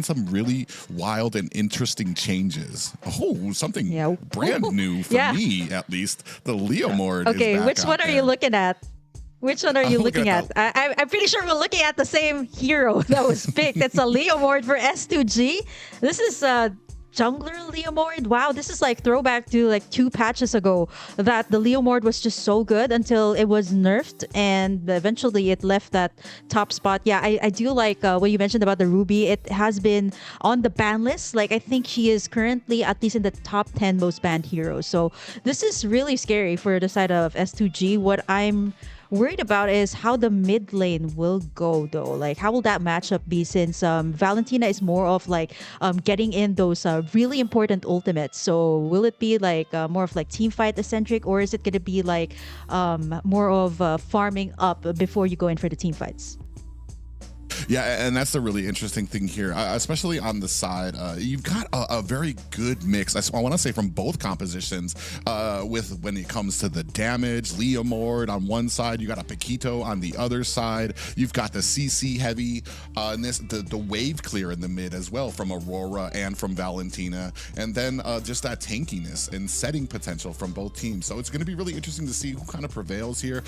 been some really wild and interesting changes. Oh, something brand new for me, at least. The Leomord is back which one are you looking at? Which one are you looking at? I'm pretty sure we're looking at the same hero that was picked. It's a Leomord for S2G. This is Jungler Leomord. Wow, this is like throwback to like 2 patches ago that the Leomord was just so good until it was nerfed and eventually it left that top spot. Yeah, I do like what you mentioned about the Ruby. It has been on the ban list. Like I think she is currently at least in the top 10 most banned heroes. So this is really scary for the side of S2G. What I'm worried about is how the mid lane will go though. Like how will that matchup be, since Valentina is more of like getting in those really important ultimates. So will it be like more of like team fight eccentric, or is it going to be like more of farming up before you go in for the team fights? Yeah, and that's the really interesting thing here, especially on the side. You've got a very good mix, I want to say, from both compositions with when it comes to the damage. Leomord on one side, you got a Paquito on the other side. You've got the CC heavy, and the wave clear in the mid as well from Aurora and from Valentina. And then just that tankiness and setting potential from both teams. So it's going to be really interesting to see who kind of prevails here.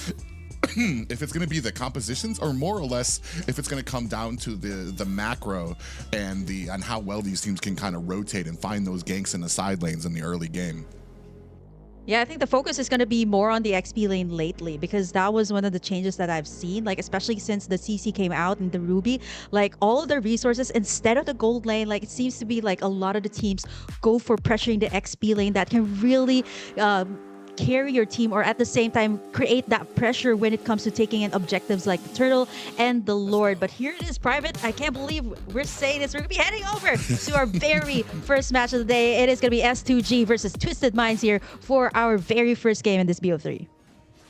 If it's going to be the compositions, or more or less if it's going to come down to the macro and how well these teams can kind of rotate and find those ganks in the side lanes in the early game. Yeah, I think the focus is going to be more on the XP lane lately, because that was one of the changes that I've seen, like especially since the CC came out in the Ruby. Like all of the resources, instead of the gold lane, like it seems to be like a lot of the teams go for pressuring the XP lane that can really carry your team, or at the same time create that pressure when it comes to taking in objectives like the Turtle and the Lord. But here it is, Private. I can't believe we're saying this. We're gonna be heading over to our very first match of the day. It is gonna be S2G versus Twisted Minds here for our very first game in this BO3.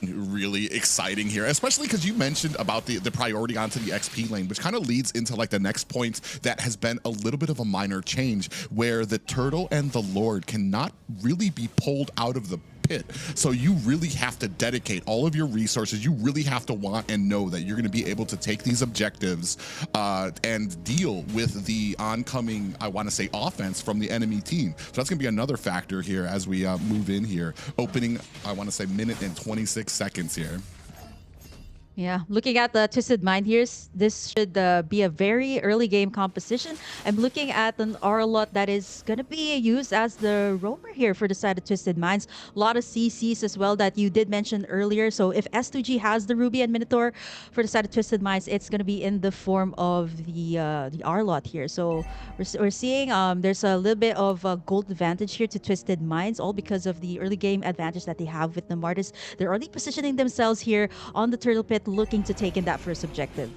Really exciting here, especially because you mentioned about the priority onto the XP lane, which kind of leads into like the next point that has been a little bit of a minor change, where the Turtle and the Lord cannot really be pulled out of the pit. So you really have to dedicate all of your resources. You really have to want and know that you're going to be able to take these objectives and deal with the oncoming, I want to say, offense from the enemy team. So that's going to be another factor here as we move in here. Opening, I want to say, minute and 26 seconds here. Yeah, looking at the Twisted Mind here, this should be a very early game composition. I'm looking at an Arlot that is going to be used as the roamer here for the side of Twisted Minds. A lot of CCs as well that you did mention earlier. So if S2G has the Ruby and Minotaur for the side of Twisted Minds, it's going to be in the form of the Arlot here. So we're seeing there's a little bit of a gold advantage here to Twisted Minds, all because of the early game advantage that they have with the Martis. They're already positioning themselves here on the Turtle Pit, looking to take in that first objective.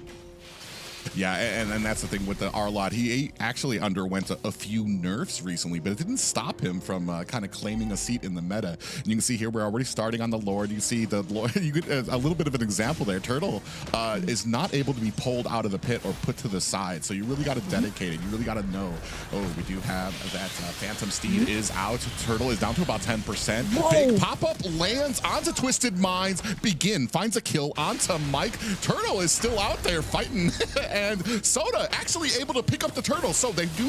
Yeah, and that's the thing with the Arlot. He actually underwent a few nerfs recently, but it didn't stop him from kind of claiming a seat in the meta. And you can see here we're already starting on the Lord. You see the Lord, you get a little bit of an example there. Turtle is not able to be pulled out of the pit or put to the side. So you really got to dedicate it. You really got to know. Oh, we do have that Phantom Steed is out. Turtle is down to about 10%. Whoa. Big pop-up lands onto Twisted Minds. Begin finds a kill onto Mike. Turtle is still out there fighting. And Soda actually able to pick up the Turtle. So they do,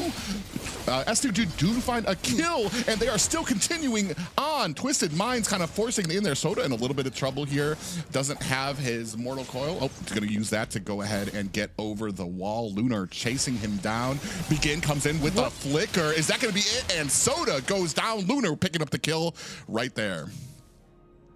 S2G do find a kill, and they are still continuing on. Twisted Minds kind of forcing in there. Soda in a little bit of trouble here. Doesn't have his Mortal Coil. Oh, he's going to use that to go ahead and get over the wall. Lunar chasing him down. Begin comes in with a flicker. Is that going to be it? And Soda goes down. Lunar picking up the kill right there.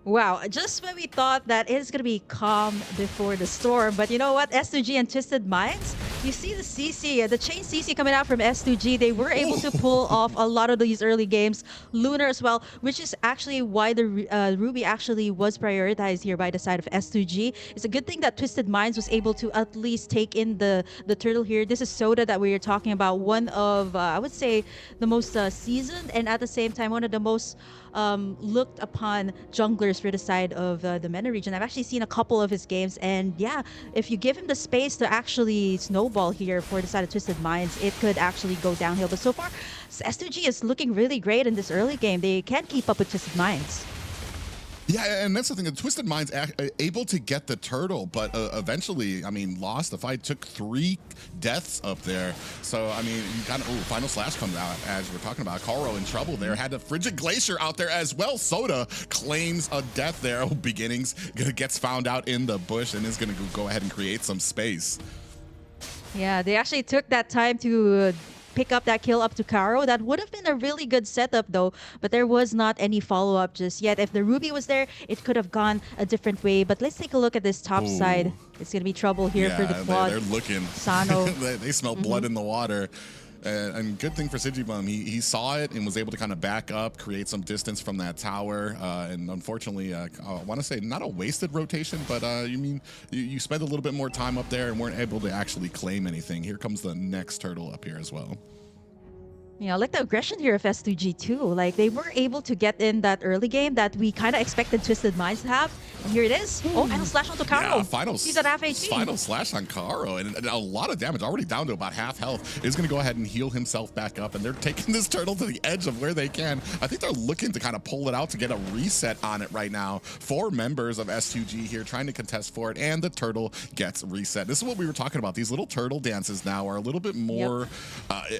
Wow, just when we thought that it's going to be calm before the storm, but you know what? S2G and Twisted Minds, you see the CC, the chain CC coming out from S2G, they were able to pull off a lot of these early games. Lunar as well, which is actually why the Ruby actually was prioritized here by the side of S2G. It's a good thing that Twisted Minds was able to at least take in the Turtle here. This is Soda that we were talking about, one of, I would say, the most seasoned, and at the same time, one of the most looked upon junglers for the side of the MENA region. I've actually seen a couple of his games, and yeah, if you give him the space to actually snowball here for the side of Twisted Minds, it could actually go downhill. But so far, S2G is looking really great in this early game. They can't keep up with Twisted Minds. Yeah, and that's the thing. The Twisted Minds able to get the turtle, but eventually, I mean, lost the fight. Took 3 deaths up there. So, I mean, you kind of final slash comes out as we're talking about. Karo in trouble there. Had a Frigid Glacier out there as well. Soda claims a death there. Beginnings gets found out in the bush and is going to go ahead and create some space. Yeah, they actually took that time to pick up that kill up to Karo. That would have been a really good setup though, but there was not any follow-up just yet. If the Ruby was there, it could have gone a different way. But let's take a look at this top side. It's going to be trouble here for the quad. They're looking. Sano. They smell blood in the water. And good thing for Sigibum, he saw it and was able to kind of back up, create some distance from that tower. And unfortunately, I want to say not a wasted rotation, but you spent a little bit more time up there and weren't able to actually claim anything. Here comes the next turtle up here as well. Yeah, I like the aggression here of S2G too. Like they were able to get in that early game that we kind of expected Twisted Minds to have. And here it is. Oh, final slash onto Karo. Yeah, He's at half HP. Final slash on Karo. And a lot of damage, already down to about half health. Is going to go ahead and heal himself back up. And they're taking this turtle to the edge of where they can. I think they're looking to kind of pull it out to get a reset on it right now. 4 members of S2G here trying to contest for it. And the turtle gets reset. This is what we were talking about. These little turtle dances now are a little bit more,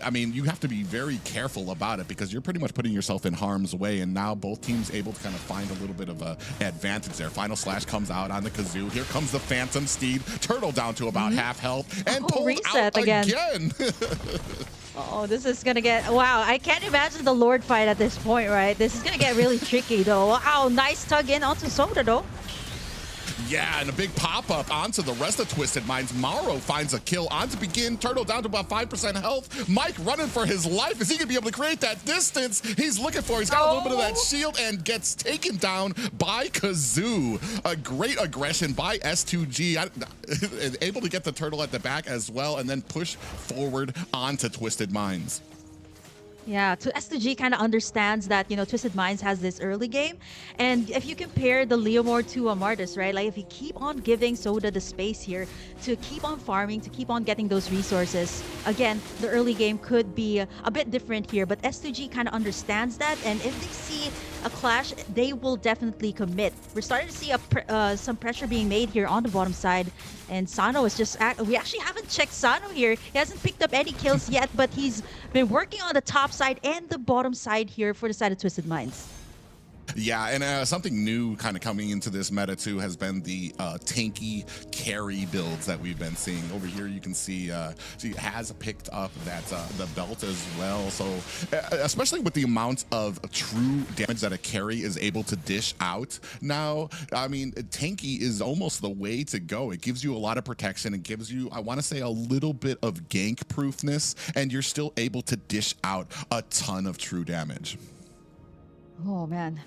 I mean, you have to be very careful about it because you're pretty much putting yourself in harm's way, and now both teams able to kind of find a little bit of a advantage there. Final slash comes out on the kazoo. Here comes the Phantom Steed. Turtle down to about half health and pulled reset out again. Oh, this is gonna get, wow, I can't imagine the Lord fight at this point, right? This is gonna get really tricky though. Wow, nice tug in onto Soda though. Yeah, and a big pop-up onto the rest of Twisted Minds. Mauro finds a kill onto Begin. Turtle down to about 5% health. Mike running for his life. Is he going to be able to create that distance he's looking for? He's got a little bit of that shield and gets taken down by Kazoo. A great aggression by S2G. Able to get the turtle at the back as well and then push forward onto Twisted Minds. Yeah, S2G kind of understands that, you know, Twisted Minds has this early game. And if you compare the Leomord to Amartys, right? Like if you keep on giving Soda the space here to keep on farming, to keep on getting those resources, again, the early game could be a bit different here. But S2G kind of understands that. And if they see a clash, they will definitely commit. We're starting to see some pressure being made here on the bottom side. And Sano is just, we actually haven't checked Sano here. He hasn't picked up any kills yet, but he's been working on the top side and the bottom side here for the side of Twisted Minds. Yeah, and something new kind of coming into this meta too has been the tanky carry builds that we've been seeing. Over here you can see she has picked up that the belt as well. So especially with the amount of true damage that a carry is able to dish out now, I mean, tanky is almost the way to go. It gives you a lot of protection. It gives you, I want to say, a little bit of gank proofness, and you're still able to dish out a ton of true damage. Oh man,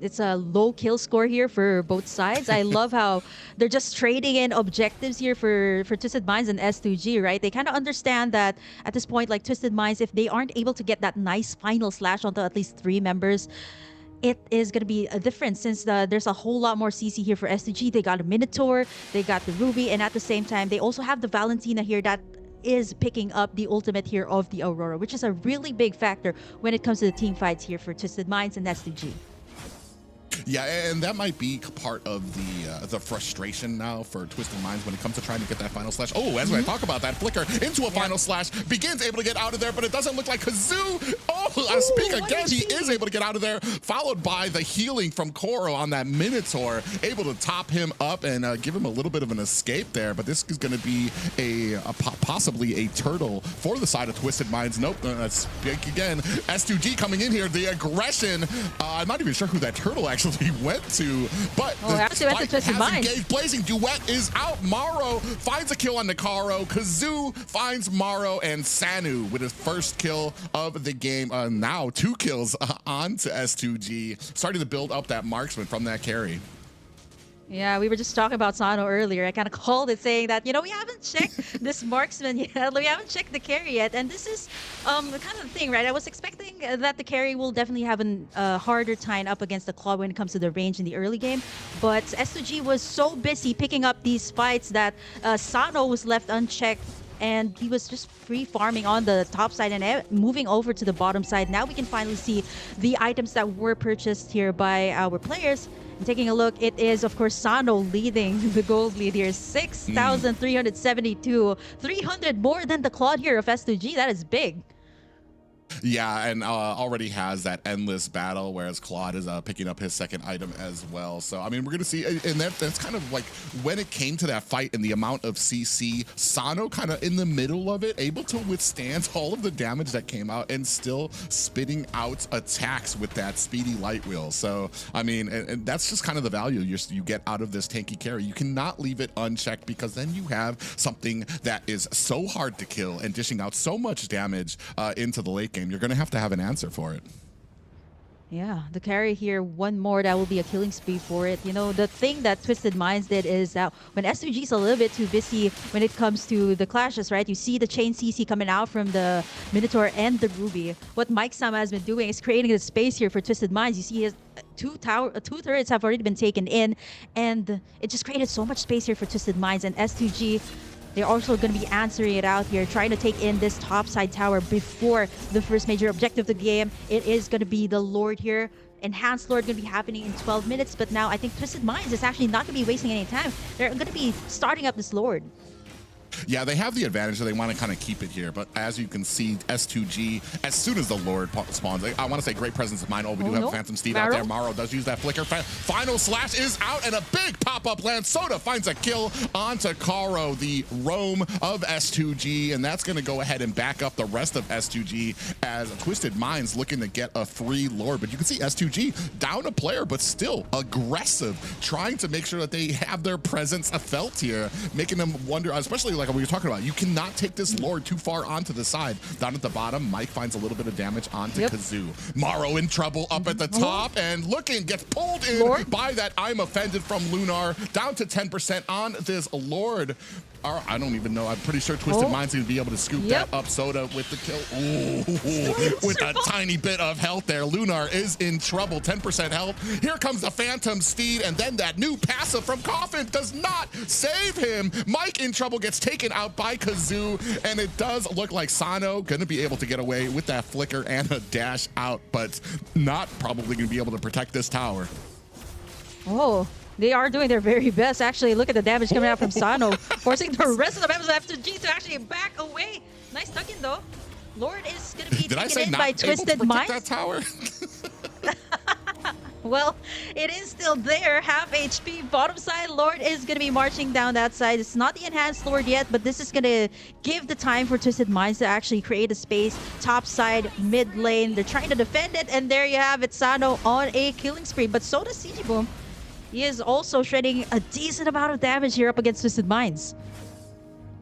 it's a low kill score here for both sides. I love how they're just trading in objectives here for Twisted Minds and S2G, right? They kind of understand that at this point, like Twisted Minds, if they aren't able to get that nice final slash onto at least 3 members, it is going to be a difference since there's a whole lot more CC here for S2G. They got a Minotaur, they got the Ruby, and at the same time, they also have the Valentina here that is picking up the ultimate here of the Aurora, which is a really big factor when it comes to the team fights here for Twisted Minds and S2G. Yeah, and that might be part of the frustration now for Twisted Minds when it comes to trying to get that final slash. Oh, as I talk about that flicker into a final slash, Begins able to get out of there, but it doesn't look like Kazoo. Oh, I speak again. He is able to get out of there, followed by the healing from Koro on that Minotaur, able to top him up and give him a little bit of an escape there. But this is going to be possibly a turtle for the side of Twisted Minds. Nope, speak again. S2G coming in here, the aggression. I'm not even sure who that turtle actually went to, but actually went to Twisted Minds. Engaged. Blazing Duet is out. Mauro finds a kill on Nakaro. Kazoo finds Mauro, and Sanu with his first kill of the game. Now 2 kills onto S2G, starting to build up that marksman from that carry. Yeah, we were just talking about Sano earlier. I kind of called it saying that, you know, we haven't checked this marksman yet. We haven't checked the carry yet. And this is the kind of thing, right? I was expecting that the carry will definitely have a harder time up against the club when it comes to the range in the early game. But S2G was so busy picking up these fights that Sano was left unchecked. And he was just free farming on the top side and moving over to the bottom side. Now we can finally see the items that were purchased here by our players. And taking a look, it is, of course, Sano leading the gold lead here. 6,372. 300 more than the Claude here of S2G. That is big. Yeah, and already has that endless battle, whereas Claude is picking up his second item as well. So, I mean, we're going to see, and that's kind of like when it came to that fight and the amount of CC, Sano kind of in the middle of it, able to withstand all of the damage that came out and still spitting out attacks with that speedy light wheel. So, I mean, and that's just kind of the value you get out of this tanky carry. You cannot leave it unchecked because then you have something that is so hard to kill and dishing out so much damage into the late game. You're going to have an answer for it. Yeah, the carry here, one more, that will be a killing spree for it. You know, the thing that Twisted Minds did is that when S2G is a little bit too busy when it comes to the clashes, right? You see the chain CC coming out from the Minotaur and the Ruby. What Mike Sama has been doing is creating a space here for Twisted Minds. You see his two turrets have already been taken in, and it just created so much space here for Twisted Minds. And S2G, they're also going to be answering it out here, trying to take in this top side tower before the first major objective of the game. It is going to be the Lord here. Enhanced Lord going to be happening in 12 minutes, but now I think Twisted Minds is actually not going to be wasting any time. They're going to be starting up this Lord. Yeah, they have the advantage that they want to kind of keep it here, but as you can see, S2G, as soon as the Lord spawns, I want to say great presence of mind. Oh, we do have a Phantom Steed out there. Maro does use that flicker. Final slash is out, and a big pop-up land. Soda finds a kill onto Karo, the roam of S2G, and that's going to go ahead and back up the rest of S2G as Twisted Minds looking to get a free Lord. But you can see S2G down a player, but still aggressive, trying to make sure that they have their presence felt here, making them wonder, especially like we were talking about, you cannot take this Lord too far onto the side. Down at the bottom, Mike finds a little bit of damage onto Kazoo. Maro in trouble up at the top, and looking, gets pulled in by that I'm offended from Lunar, down to 10% on this Lord. I don't even know. I'm pretty sure Twisted Mind's going to be able to scoop that up. Soda with the kill. Ooh, with a tiny bit of health there. Lunar is in trouble. 10% health. Here comes the Phantom Steed, and then that new passive from Coffin does not save him. Mike in trouble, gets taken out by Kazoo, and it does look like Sano going to be able to get away with that flicker and a dash out, but not probably going to be able to protect this tower. Oh. They are doing their very best. Actually, look at the damage coming out from Sano, forcing the rest of the members of S2G to actually back away. Nice tuck in, though. Lord is going to be taken in by Twisted Minds. That tower? Well, it is still there. Half HP. Bottom side, Lord is going to be marching down that side. It's not the enhanced Lord yet, but this is going to give the time for Twisted Minds to actually create a space. Top side, mid lane. They're trying to defend it, and there you have it. Sano on a killing spree. But so does CG Boom. He is also shredding a decent amount of damage here up against Twisted Minds.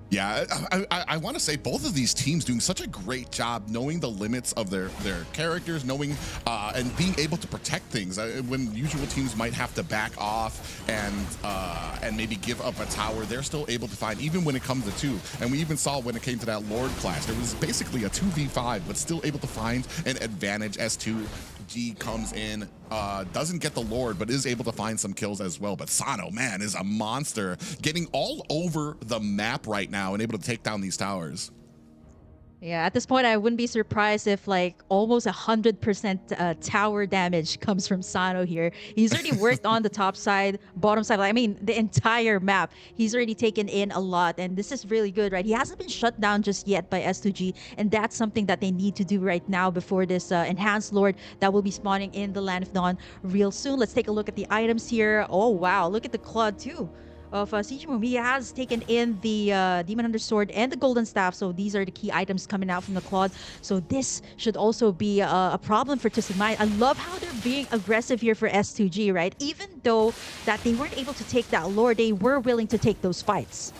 Yeah, I want to say both of these teams doing such a great job knowing the limits of their characters, knowing and being able to protect things when usual teams might have to back off and maybe give up a tower. They're still able to find, even when it comes to two. And we even saw when it came to that Lord clash, there was basically a 2v5, but still able to find an advantage. S2G comes in, doesn't get the Lord, but is able to find some kills as well. But Sano, man, is a monster, getting all over the map right now and able to take down these towers. Yeah, at this point, I wouldn't be surprised if like almost 100% tower damage comes from Sano here. He's already worked on the top side, bottom side. I mean, the entire map. He's already taken in a lot, and this is really good, right? He hasn't been shut down just yet by S2G, and that's something that they need to do right now before this enhanced Lord that will be spawning in the Land of Dawn real soon. Let's take a look at the items here. Oh, wow. Look at the Claude, too, of Sijimum. He has taken in the Demon Hunter Sword and the Golden Staff, so these are the key items coming out from the Claude. So this should also be a problem for Twisted Mind. I love how they're being aggressive here for S2G, right? Even though that they weren't able to take that Lord, they were willing to take those fights.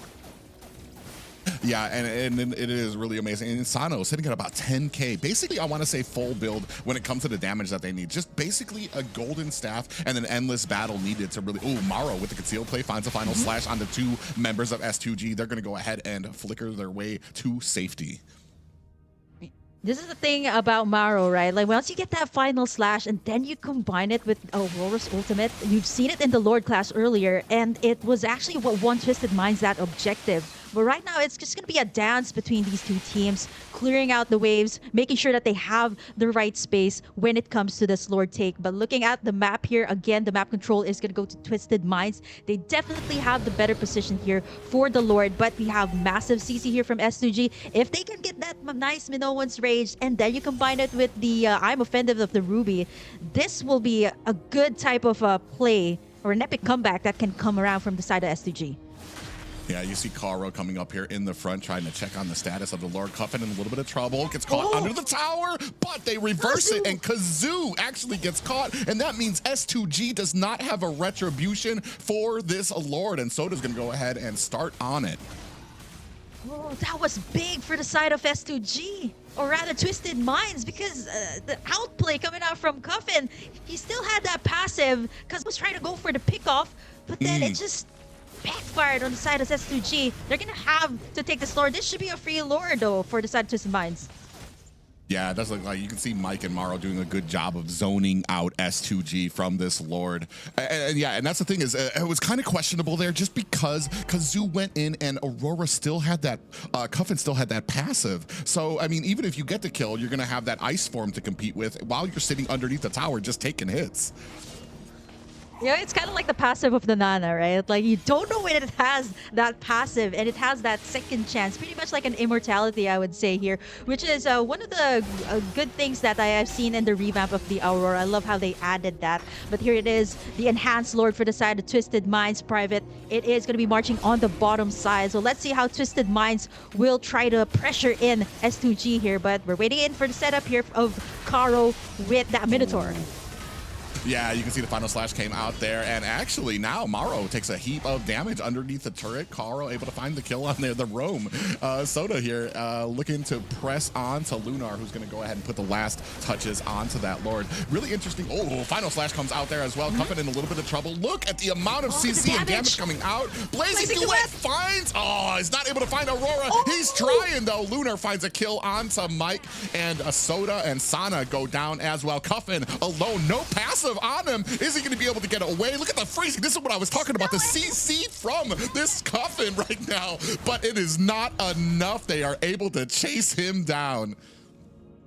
Yeah, and it is really amazing. And Sano sitting at about 10k. Basically, I want to say full build when it comes to the damage that they need. Just basically a golden staff and an endless battle needed to really... Oh, Maro with the concealed play finds a final slash on the two members of S2G. They're going to go ahead and flicker their way to safety. This is the thing about Maro, right? Like, once you get that final slash and then you combine it with Aurora's ultimate, you've seen it in the Lord class earlier, and it was actually what won Twisted Minds that objective But right now, it's just going to be a dance between these two teams, clearing out the waves, making sure that they have the right space when it comes to this Lord take. But looking at the map here, again, the map control is going to go to Twisted Minds. They definitely have the better position here for the Lord, but we have massive CC here from S2G. If they can get that nice Minoan's Rage, and then you combine it with the I'm Offended of the Ruby, this will be a good type of play or an epic comeback that can come around from the side of S2G. Yeah, you see Karo coming up here in the front, trying to check on the status of the Lord. Cuffin in a little bit of trouble. Gets caught under the tower, but they reverse it, and Kazoo actually gets caught, and that means S2G does not have a retribution for this Lord, and Soda's going to go ahead and start on it. Oh, that was big for the side of S2G, or rather Twisted Minds, because the outplay coming out from Cuffin, he still had that passive, because he was trying to go for the pickoff, but then it just backfired on the side of S2G. They're going to have to take this Lord. This should be a free Lord, though, for the side of Twisted Minds. Yeah, it does look like you can see Mike and Maro doing a good job of zoning out S2G from this Lord. And yeah, and that's the thing is, it was kind of questionable there just because Kazoo went in and Aurora still had that, Cuffin still had that passive. So, I mean, even if you get the kill, you're going to have that Ice Form to compete with while you're sitting underneath the tower just taking hits. Yeah, it's kind of like the passive of the Nana, right? Like, you don't know when it has that passive, and it has that second chance. Pretty much like an immortality, I would say here, which is one of the good things that I have seen in the revamp of the Aurora. I love how they added that. But here it is, the enhanced Lord for the side of Twisted Minds Private. It is going to be marching on the bottom side. So let's see how Twisted Minds will try to pressure in S2G here. But we're waiting in for the setup here of Karo with that Minotaur. Yeah, you can see the final slash came out there, and actually now Maro takes a heap of damage underneath the turret. Karo able to find the kill on there, the roam. Soda here looking to press on to Lunar, who's going to go ahead and put the last touches onto that Lord. Really interesting. Oh, final slash comes out there as well. Cuffin in a little bit of trouble. Look at the amount of CC and damage coming out. Blazing Duet finds, he's not able to find Aurora. He's trying though. Lunar finds a kill onto Mike, and Soda and Sana go down as well. Cuffin alone, no passive on him. Is he going to be able to get away? Look at the freezing. This is what I was talking about. The CC from this Cuffin right now, but it is not enough. They are able to chase him down.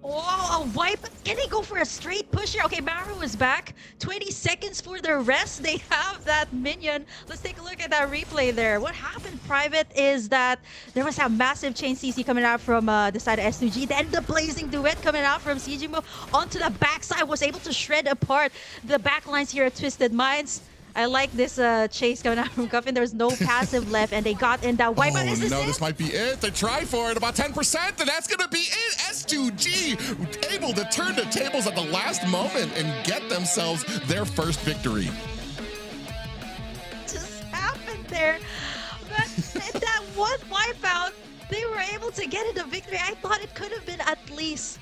Oh, a wipe. Can they go for a straight push here? Okay, Maru is back. 20 seconds for the rest. They have that minion. Let's take a look at that replay there. What happened, Private, is that there was a massive chain CC coming out from the side of S2G. Then the Blazing Duet coming out from CGMO onto the backside, was able to shred apart the backlines here at Twisted Minds. I like this chase coming out from Cuffin. There's no passive left, and they got in that wipe. Oh, no, this might be it. They tried for it, about 10%, and that's going to be it. S2G able to turn the tables at the last moment and get themselves their first victory. Just happened there. But that one wipeout, they were able to get it a victory. I thought it could have been at least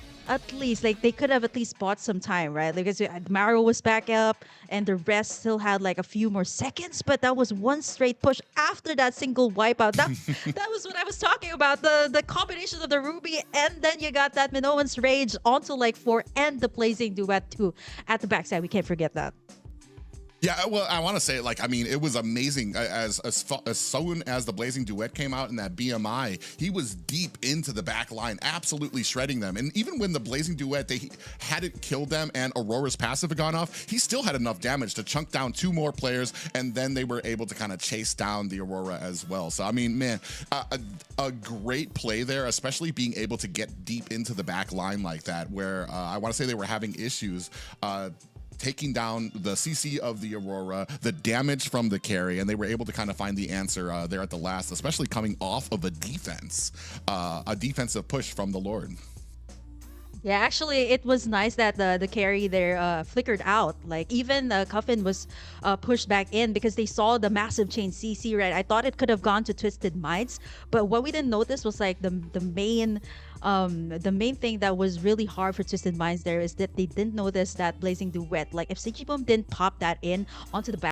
like they could have at least bought some time, right? Like, because Mario was back up and the rest still had like a few more seconds, but that was one straight push after that single wipeout. That was what I was talking about, the combination of the Ruby, and then you got that Minoan's Rage onto like 4 and the Blazing Duet too at the backside. We can't forget that. Yeah, well, I want to say, like, I mean, it was amazing. As soon as the Blazing Duet came out in that BMI, he was deep into the back line, absolutely shredding them. And even when the Blazing Duet, they hadn't killed them and Aurora's passive had gone off, he still had enough damage to chunk down 2 more players, and then they were able to kind of chase down the Aurora as well. So, I mean, man, a great play there, especially being able to get deep into the back line like that, where I want to say they were having issues taking down the CC of the Aurora, the damage from the carry, and they were able to kind of find the answer there at the last, especially coming off of a defensive push from the Lord. Yeah, actually, it was nice that the carry there flickered out. Like, even Cuffin was pushed back in because they saw the massive chain CC, right? I thought it could have gone to Twisted Minds, but what we didn't notice was like the main thing that was really hard for Twisted Minds there is that they didn't notice that Blazing Duet. Like, if Sigibum didn't pop that in onto the back